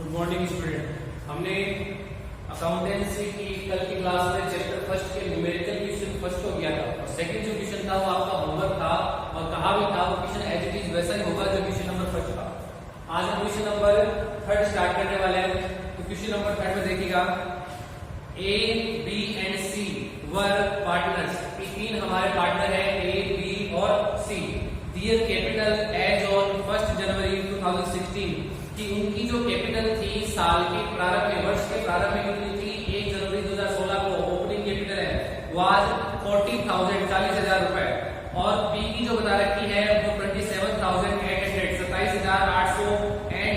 Good morning student. हमने accountancy की कल की क्लास में चैप्टर फर्स्ट के न्यूमेरिकल क्वेश्चन फर्स्ट हो गया था और सेकंड जो क्वेश्चन था वो आपका होमवर्क था और कहा भी था वो क्वेश्चन एज इट इज वैसा ही होगा जो क्वेश्चन नंबर फर्स्ट था। आज हम क्वेश्चन नंबर थर्ड स्टार्ट करने वाले हैं। तो क्वेश्चन नंबर थर्ड में देखिएगा, A B and C are partners. तीन हमारे पार्टनर है ए बी और C. Their capital as on 1 January 2016 कि उनकी जो कैपिटल थी साल के प्रारंभ में, वर्ष के प्रारंभ में कितनी थी? 1 जनवरी 2016 को ओपनिंग कैपिटल है वो आज 40,000 40,000 रुपए और बी की जो बता रखी है वो 27,800 27,800 एंड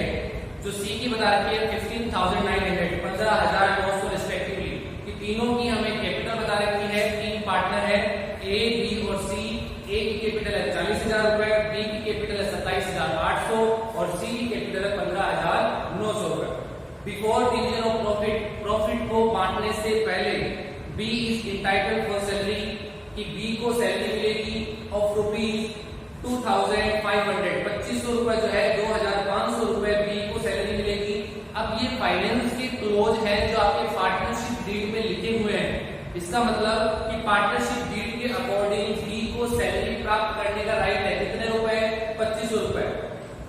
जो सी की बता रखी है 15,900 15,900 रिस्पेक्टिवली। कि तीनों की हमें कैपिटल बता रखी है। तीन पार्टनर है ए बी और सी। ए की कैपिटल है 40,000 रुपए, बी की कैपिटल है 27,800 और सी की कैपिटल है 15,900 रुपए। Before division of profit, profit को बांटने से पहले B is entitled for salary कि बी को सैलरी मिलेगी ऑफ ₹2,500 2500 रुपए जो है 2,500 रुपए बी को सैलरी मिलेगी। अब ये फाइनेंस के क्लोज है जो आपके पार्टनरशिप डीड में लिखे हुए हैं। इसका मतलब कि पार्टनरशिप डीड के अकॉर्डिंग बी को सैलरी प्राप्त करने का राइट है। कितने रुपए? 2500 रुपए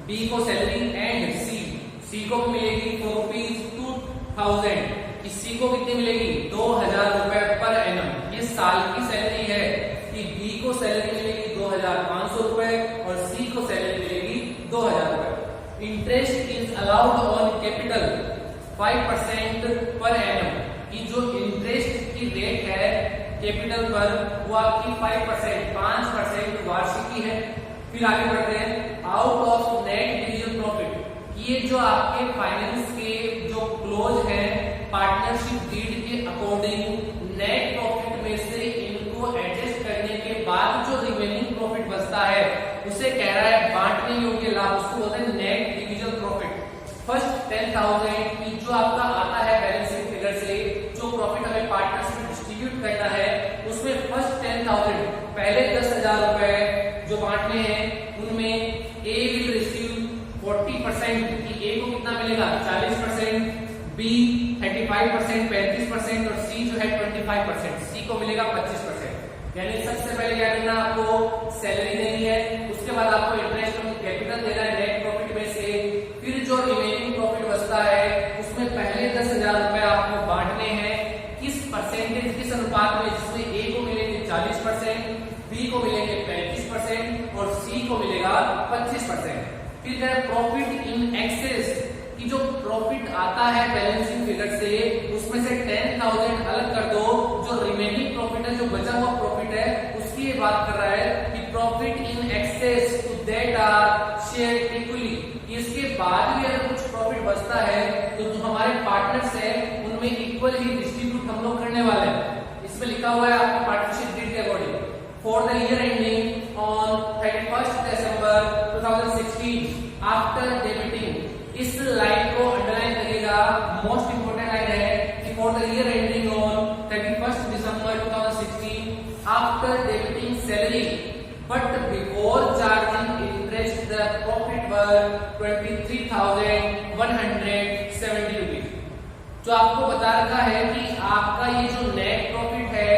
बी को सैलरी एंड सी को मिलेगी ₹2,000। सी को कितनी मिलेगी? 2,000 रुपए पर एनम। ये साल की सैलरी है कि बी को सैलरी मिलेगी 2,500 रुपए और सी को सैलरी मिलेगी 2,000 रुपए। Interest is allowed on capital 5% per annum. की जो इंटरेस्ट की रेट है कैपिटल पर वो आपकी 5% वार्षिकी है। फिर आगे बढ़ते हैं, out of net division profit. ये जो आपके फाइनेंस के जो क्लोज है पार्टनरशिप डीड के अकॉर्डिंग नेट प्रॉफिट में से इनको एडजस्ट करने के बाद जो रिमेनिंग प्रॉफिट बचता है उसे कह रहा है बांटने योग्य लाभ, उसको बोलते हैं नेट डिवीजन प्रॉफिट। फर्स्ट 10,000 की जो आपका आता है बैलेंसिंग फिगर से जो प्रॉफिट हमें पार्टनर्स में डिस्ट्रीब्यूट करना है उसमें फर्स्ट 10,000 पहले 10,000 रुपए जो बांटने हैं उनमें ए विल रिसीव 40% कि ए को कितना मिलेगा? 40%, बी 35% 35% और सी जो है 25%। सी को मिलेगा 25%। यानी सबसे पहले क्या करना, आपको सैलरी देनी है, उसके बाद आपको इंटरेस्ट ऑन कैपिटल देना है नेट प्रॉफिट में से। फिर जो रिमेनिंग प्रॉफिट बचता है उसमें पहले 10,000 रुपए आपको बांटने हैं। किस परसेंटेज, किस अनुपात में? जिसमें ए को मिलेंगे 40%, बी को मिलेंगे 35% और सी को मिलेगा 25%। फिर है प्रॉफिट इन एक्सेस कि जो प्रॉफिट आता है बैलेंसिंग फिगर से उसमें से 10,000 अलग कर दो। जो रिमेनिंग प्रॉफिट है, जो बचा हुआ प्रॉफिट है उसकी ये बात कर रहा है कि profit in excess to that are shared equally. इसके बाद भी अगर कुछ प्रॉफिट बचता है तो जो हमारे पार्टनर्स हैं उनमें इक्वल ही डिस्ट्रीब्यूट हम लोग करने वाले हैं। इसमें लिखा हुआ है आपके पार्टनरशिप डीड के according for the year ending on 31 December 2016 after debiting. इस लाइन को अंडरलाइन करिएगा, मोस्ट इंपोर्टेंट लाइन है कि for the year ending on 31 December 2016 after debiting salary but before charging interest the profit were 23,170 rupees. जो आपको बता रखा है कि आपका ये जो नेट प्रॉफिट है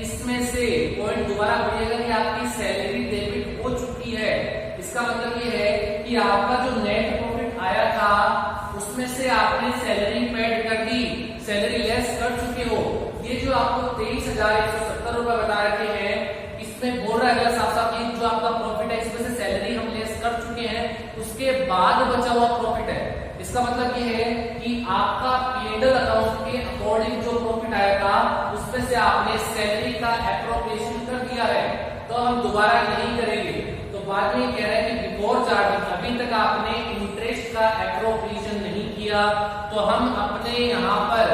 इसमें से पॉइंट दोबारा पढ़िएगा कि आपकी सैलरी डेबिट हो चुकी है। इसका मतलब ये है कि आपका जो नेट प्रॉफिट आया था उसमें से आपने सैलरी पेड कर दी, सैलरी लेस कर चुके हो। ये जो आपको 23,170 रुपए बता रखे हैं इसमें बोल रहा है साफ साफ कि जो आपका प्रॉफिट है इसमें से सैलरी हम लेस कर चुके हैं, उसके बाद बचा हुआ प्रॉफिट है। इसका मतलब ये है कि आपका P&L अकाउंट के अकॉर्डिंग जो प्रॉफिट आया था उसमें से आपने सैलरी का एप्रोप्रिएशन कर दिया है, तो हम दोबारा नहीं करेंगे। तो बाद में कह रहे हैं कि बिफोर चार्जिंग अभी तक आपने इंटरेस्ट का एप्रोप्रिएशन नहीं किया, तो हम अपने यहाँ पर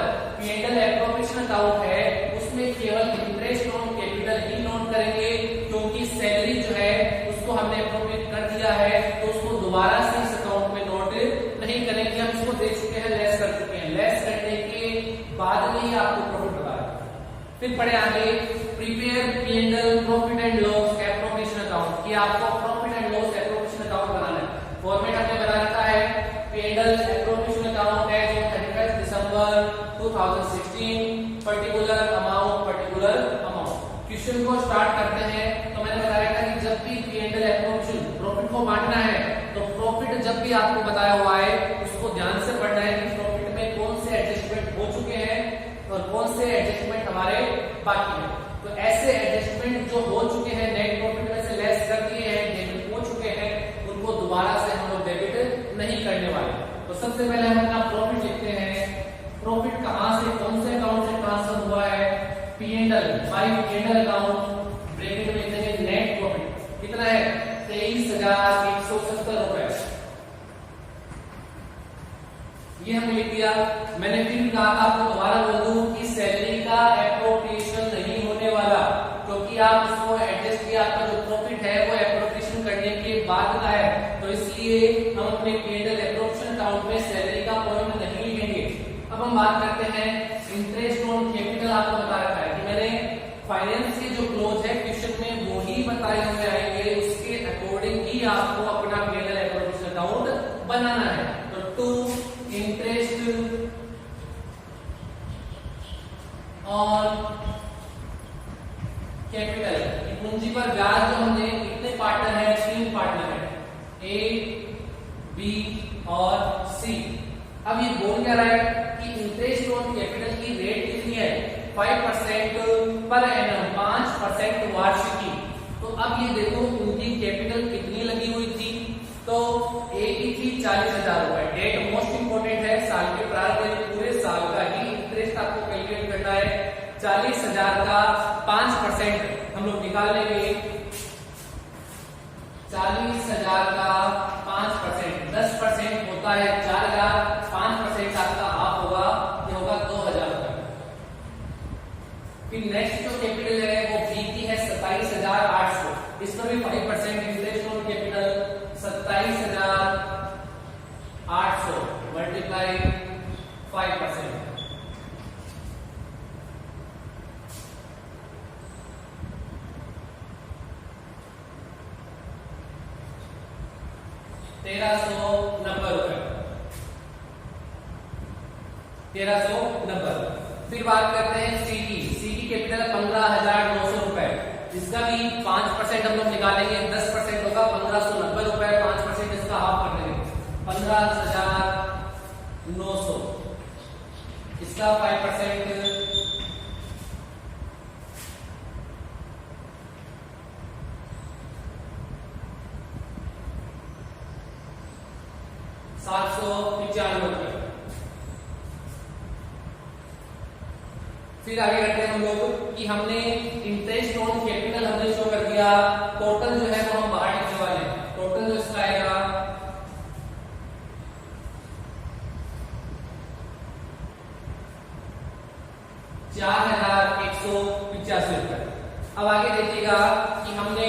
P&L एप्रोप्रिएशन अकाउंट है उसमें केवल interest on capital he note करेंगे क्योंकि सैलरी जो है उसको हमने एप्रोप्रिएट कर दिया है, तो उसको दोबारा से इस अकाउंट में नोट नहीं करेंगे। हम इसको दे चुके हैं, लेस कर चुके हैं। लेस करने के बाद में ही आपको प्रॉफिट बता रहा है। फिर पढ़े आगे, prepare P&L profit and loss appropriation account कि आपको profit and loss appropriation account बनाना है। फॉर्मेट हमने बना रखा है P&L appropriation account machine particular amount. Question को स्टार्ट करते हैं। तो मैंने बताया था कि जब भी P&L एप्रोप्रिएशन प्रॉफिट को बांटना है तो प्रॉफिट जब भी आपको बताया हुआ है उसको ध्यान से पढ़ना है कि प्रॉफिट में कौन से एडजस्टमेंट हो चुके हैं और कौन से एडजस्टमेंट हमारे बाकी हैं। तो ऐसे एडजस्टमेंट जो हो चुके हैं नेट प्रॉफिट में से लेस कर दिए हैं, डेबिट हो चुके हैं, उनको दोबारा से हम लोग डेबिट नहीं करने वाले। तो सबसे पहले हम अपना प्रॉफिट लिखते हैं। प्रॉफिट कहां से कौन से अकाउंट से ट्रांसफर हुआ है? P&L bye P&L account, bracket में लिखेंगे नेट प्रॉफिट कितना है 23,170 रुपए। ये हमने लिख दिया। मैंने फिर कहा था आपको दोबारा बोल दूं कि सैलरी का एप्रोप्रिएशन नहीं होने वाला, क्योंकि आप उसको एडजस्ट किया, आपका जो प्रॉफिट है वो एप्रोप्रिएशन करने के बाद का है। तो इसलिए हम अपने P&L एप्रोप्रिएशन अकाउंट में सैलरी का पॉइंट नहीं लिखेंगे। अब हम बात करते हैं इंटरेस्ट ऑन कैपिटल। आपको बता रखा है कि मैंने फाइनेंस के जो क्लोज है क्वेश्चन में वो ही बताए हुए आएंगे, उसके अकॉर्डिंग ही आपको अपना P&L एप्रोप्रिएशन अकाउंट बनाना है। तो टू इंटरेस्ट ऑन कैपिटल, पूंजी पर ब्याज जो हमने कितने पार्टनर है? 3 पार्टनर है, ए, बी और सी। अब ये बोल क्या रहा है कि इंटरेस्ट ऑन कैपिटल की रेट कितनी है? 5% पर एनम, 5% वार्षिकी। तो अब ये देखो उनकी कैपिटल कितनी लगी हुई थी। तो ए की थी 40,000 रुपए। डेट मोस्ट इंपोर्टेंट है, साल के प्रारंभ में पूरे साल का ही इंटरेस्ट आपको कैलकुलेट करना है। 40,000 का 5% हम लोग निकाल लेंगे। 40,000 का 5%, 10% होता है 4,000, 5% आपका हाफ होगा, ये होगा 2,000 रुपए। फिर नेक्स्ट जो कैपिटल है वो बी की है 27,800। इस पर भी 5% इंटरेस्ट ऑन कैपिटल 27,800 मल्टीप्लाई 5%। ₹1,390। 1,390। फिर बात करते हैं सी की कैपिटल 15,900 रुपए। इसका भी 5% हम लोग निकालेंगे, 10% होगा 1,590 रुपए, 5% इसका हाफ कर देंगे 15,900। इसका 5% 795 रुपए। फिर आगे करते हैं हम लोग कि हमने इंटरेस्ट ऑन कैपिटल हमने शो कर दिया। टोटल जो है वो हम बाहर लिखने वाले हैं। टोटल जो इसका आएगा 4,185 रुपए। अब आगे देखिएगा कि हमने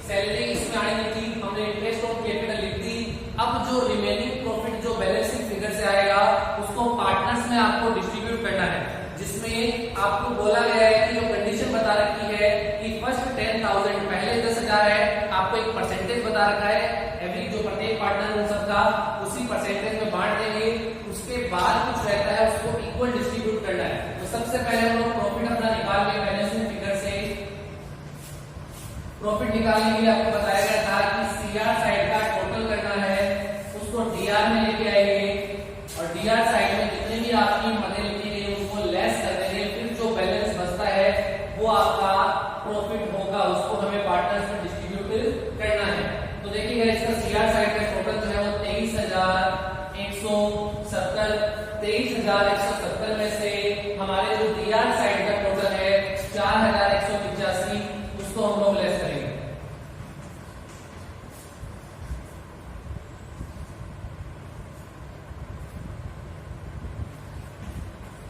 सैलरी इसमें आने थी, हमने इंटरेस्ट ऑन कैपिटल लिख दी। अब जो रिमेनिंग प्रॉफिट जो बैलेंसिंग फिगर से आएगा उसको पार्टनर्स में आपको डिस्ट्रीब्यूट करना है, जिसमें आपको बोला गया है कि जो कंडीशन बता रखी है कि फर्स्ट 10,000 पहले 10,000 है, आपको एक परसेंटेज बता रखा है एवरी जो प्रत्येक पार्टनर उन सबका उसी परसेंटेज में बांट देंगे। उसके बाद कुछ रहता है उसको इक्वल डिस्ट्रीब्यूट करना है। तो सबसे पहले हम लोग प्रॉफिट अपना निकाल के बैलेंसिंग फिगर से प्रॉफिट निकालने के लिए आपको बताया गया था कि सीआर साइड का टोटल करना है, उसको डीआर में लेके आएंगे और डीआर साइड में जितने भी आपकी मदद लिखी गई उसको लेस कर देंगे। फिर जो बैलेंस बचता है वो आपका प्रॉफिट होगा, उसको हमें पार्टनर्स में डिस्ट्रीब्यूट करना है। तो देखिएगा इसका सीआर साइड का टोटल जो है वो 23,170। 23,170 में से हमारे जो डीआर साइड का टोटल है 4,185, उसको हम लोग लेस करेंगे।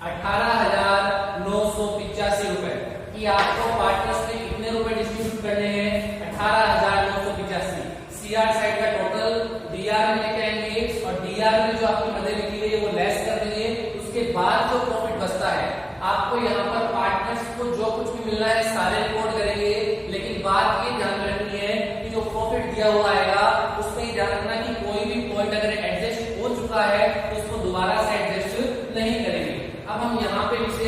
18,985 रुपए कि आपको पार्टनर्स में कितने रुपए डिस्ट्रीब्यूट करने हैं? 18,985। सीआर साइड का टोटल डीआर में लेके आएंगे और डीआर में जो आपकी मदद लिखी गई है वो लेस कर देंगे। उसके बाद जो प्रॉफिट बचता है आपको यहाँ पर पार्टनर्स को जो कुछ भी मिलना है सारे रिपोर्ट करेंगे, लेकिन बात ये ध्यान रखनी है कि जो प्रॉफिट दिया हुआ आएगा उसमें ध्यान रखना कि कोई भी पॉइंट अगर एडजस्ट हो चुका है तो उसको दोबारा से एडजस्ट नहीं करेंगे। अब हम यहाँ पे इसे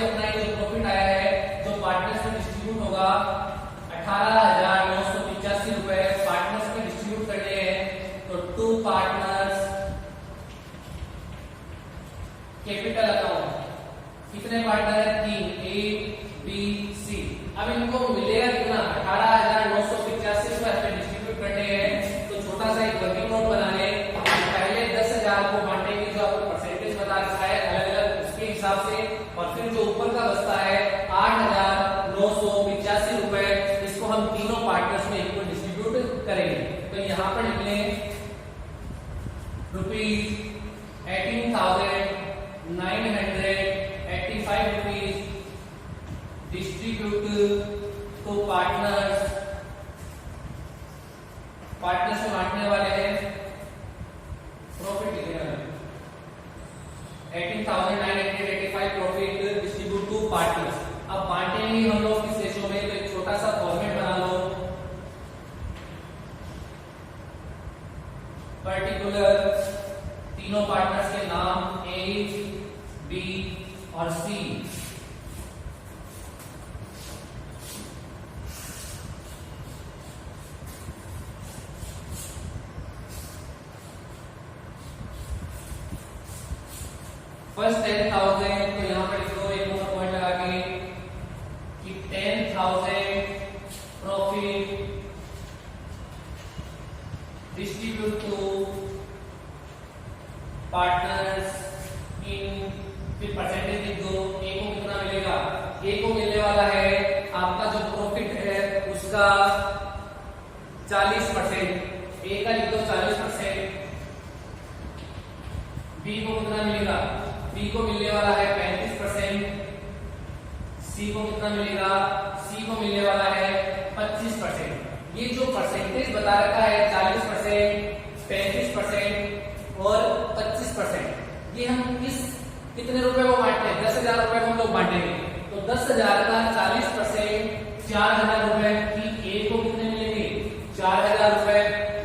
पार्टनर्स कैपिटल अकाउंट। कितने पार्टनर है? 3, ए बी सी। अब इनको मिलेगा कितना? 18,985 रुपए डिस्ट्रीब्यूट करने हैं। तो छोटा सा एक वर्किंग नोट बना ले। पहले 10,000 को बांटेंगे, जो आपको परसेंटेज बता रखा है अलग अलग उसके हिसाब से, और फिर जो ऊपर का बचता है 8,985 रुपए, इसको हम तीनों पार्टनर्स में इक्वल डिस्ट्रीब्यूट करेंगे। तो यहाँ पर निकले ₹18,985 rupees distribute to partners. Partners में बांटने वाले हैं, प्रॉफिट लिखेगा 18,985 प्रॉफिट डिस्ट्रीब्यूट टू पार्टनर्स। अब बांटेंगे हम लोग किस रेशो में? तो एक छोटा सा फॉर्मेट बना लो। पर्टिकुलर तीनों पार्टनर्स के नाम ए बी और सी। फर्स्ट 10,000, तो यहां पर इसको एक और पॉइंट लगा के कि 10,000 profit distribute to partners in, फिर परसेंटेज लिख दो। ए को कितना मिलेगा? ए को मिलने वाला है आपका जो प्रॉफिट है उसका 40%। ए का लिख दो 40%। बी को कितना मिलेगा? बी को मिलने वाला है 35%। सी को कितना मिलेगा? सी को मिलने वाला है 25%। ये जो परसेंटेज बता रखा है 40%, 35% और 25%, ये हम कितने रुपए को बांटते हैं? 10,000 रुपए को हम लोग बांटेंगे। तो 10,000 का 40% 4,000 रुपए। ए को कितने मिलेंगे? 4,000 रुपए।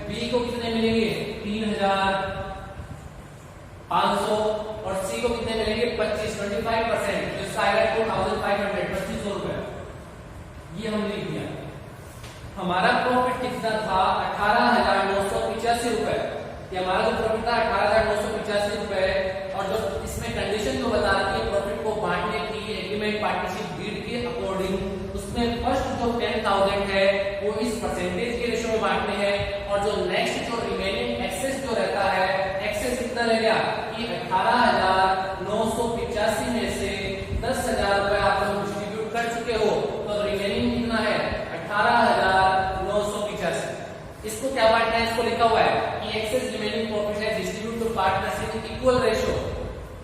बी को कितने मिलेंगे? 3,500। और सी को कितने मिलेंगे? 25% जिसका आएगा 2,500, 2500 रुपए। ये हम लिख दिया। हमारा प्रॉफिट कितना था? 18,985 रुपए। ये हमारा जो प्रॉफिट था 18,985 रुपए। और जो इसमें कंडीशन जो बता रही है प्रॉफिट को बांटने की, एग्रीमेंट पार्टनरशिप डीड के अकॉर्डिंग, उसमें फर्स्ट जो 10,000 है वो इस परसेंटेज के रेशो में बांटने हैं। और जो नेक्स्ट जो रिमेनिंग एक्सेस जो रहता है, एक्सेस कितना रह गया कि 18,985 में से 10,000 रुपए आप लोग डिस्ट्रीब्यूट कर चुके हो। तो रिमेनिंग कितना है? 18,985। इसको क्या बांटना है? इसको लिखा हुआ है कि एक्सेस रिमेनिंग प्रॉफिट है distribute to partners in equal ratio,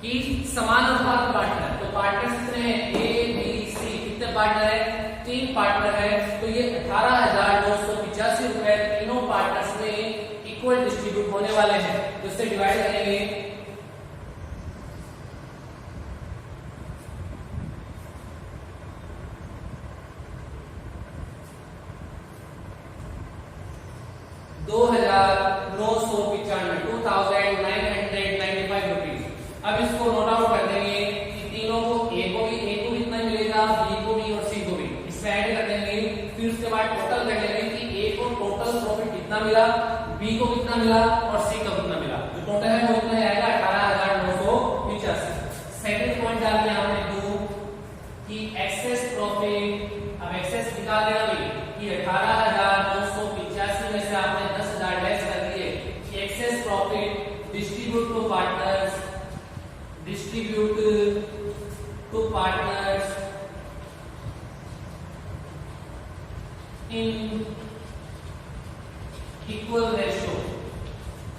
कि समान अनुपात में बांटना है। तो पार्टनर्स कितने हैं? A B C. कितने पार्टनर है? 3 पार्टनर है। तो ये 18,985 रुपए तीनों पार्टनर्स में इक्वल डिस्ट्रीब्यूट होने वाले हैं। तो इससे डिवाइड करेंगे। ₹2,995 अब इसको नोट आउट कर देंगे कि तीनों को ए को भी कितना मिलेगा, बी को भी और सी को भी। इसमें ऐड कर देंगे। फिर उसके बाद टोटल कर लेंगे कि ए को टोटल प्रॉफिट कितना मिला, बी को कितना मिला और सी को कितना मिला। जो टोटल है वो कितना आएगा? 18,985। सेकंड पॉइंट डाल के हमने दो कि एक्सेस प्रॉफिट। अब एक्सेस निकाल देना भी कि 18,985 में से आपने 10,000 लेस कर दिए। Excess profit distribute to partners in equal ratio.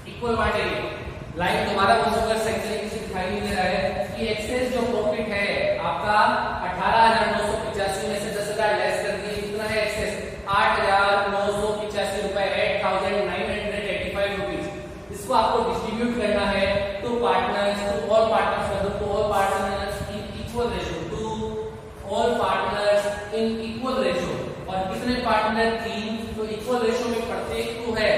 Equal बांटेंगे। लाइन दोबारा बोलूंगा, सही तरीके से दिखाई नहीं दे रहा है कि एक्सेस जो प्रॉफिट है आपका 18,985 में से 10,000 लेस कर दिए। कितना है एक्सेस? 8,985 रुपए, 8,985 रुपीज। इसको आपको डिस्ट्रीब्यूट करना है to partners, to all partners, मतलब to all partners in equal ratio, to all partners in equal ratio. और कितने पार्टनर? 3। तो इक्वल रेशो में प्रत्येक टू है,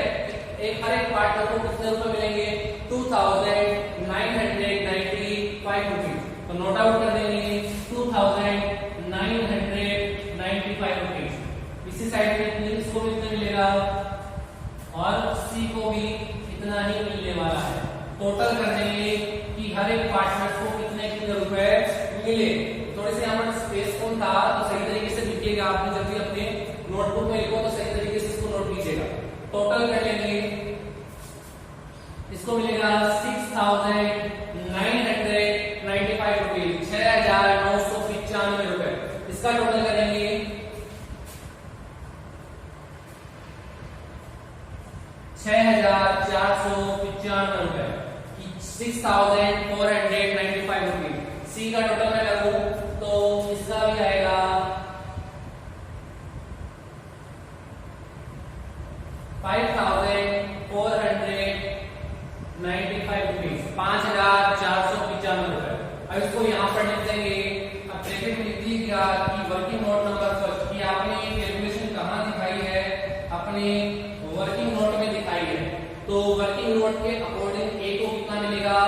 हर एक पार्टनर को कितने रुपए मिलेंगे? 2,995 रुपीज। तो नोट आउट कर देंगे 2,995 रुपीज। इसी साइड में इसको भी कितना मिलेगा और सी को भी इतना ही मिलने वाला है। टोटल कर देंगे कि हर एक पार्टनर को कितने कितने रुपए मिले। थोड़े से यहाँ पर स्पेस कम था तो सही तरीके से लिखिएगा, आपने जब भी अपने नोटबुक में लिखो तो सही तरीके से इसको नोट कीजिएगा। टोटल कर लेंगे, इसको मिलेगा 6,995 रुपीज, 6,995 रुपए। इसका टोटल करेंगे 6,495 रुपए, 6,495 रुपीज। सी का टोटल मैं करूं तो इसका भी आएगा 5,495 रुपीज, 5,495 रुपए। अब इसको यहां पर लिख देंगे। अब ब्रैकेट में लिख दीजिएगा कि वर्किंग नोट नंबर फर्स्ट की आपने ये कैलकुलेशन कहां दिखाई है, अपने वर्किंग नोट में दिखाई है। तो वर्किंग नोट के अकॉर्डिंग ए को कितना मिलेगा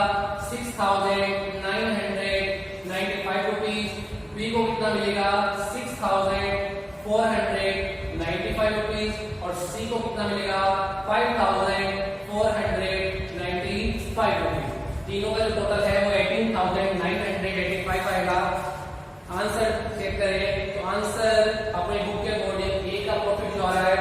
6,995 रुपीज, बी को कितना मिलेगा 6,495 रुपीज और सी को कितना मिलेगा 5,495 रुपीज। तीनों का जो टोटल है वो 18,985 आएगा। आंसर चेक करें तो आंसर अपने बुक के अकॉर्डिंग ए का प्रॉफिट जो आ रहा है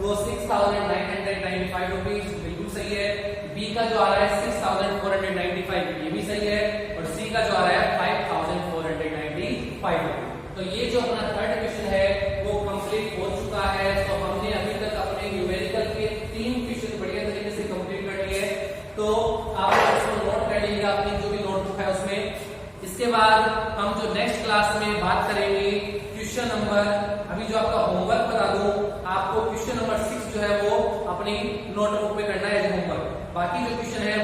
वो 6,995 रुपीज बिल्कुल सही है। बी का जो आ रहा है 6,495 ये भी सही है और सी का जो आ रहा है 5,495 रुपीज। तो ये जो अपना थर्ड क्वेश्चन है वो कंप्लीट हो चुका है। तो हमने अभी तक अपने न्यूमेरिकल के 3 क्वेश्चन बढ़िया तरीके से कंप्लीट कर लिए। तो आप इसको नोट कर लीजिएगा अपनी जो भी नोटबुक है उसमें। इसके बाद हम जो नेक्स्ट क्लास में बात करेंगे क्वेश्चन नंबर, अभी जो आपका होमवर्क बता दूं आपको, क्वेश्चन नंबर 6 जो है वो अपनी नोटबुक में करना है होमवर्क। बाकी जो क्वेश्चन है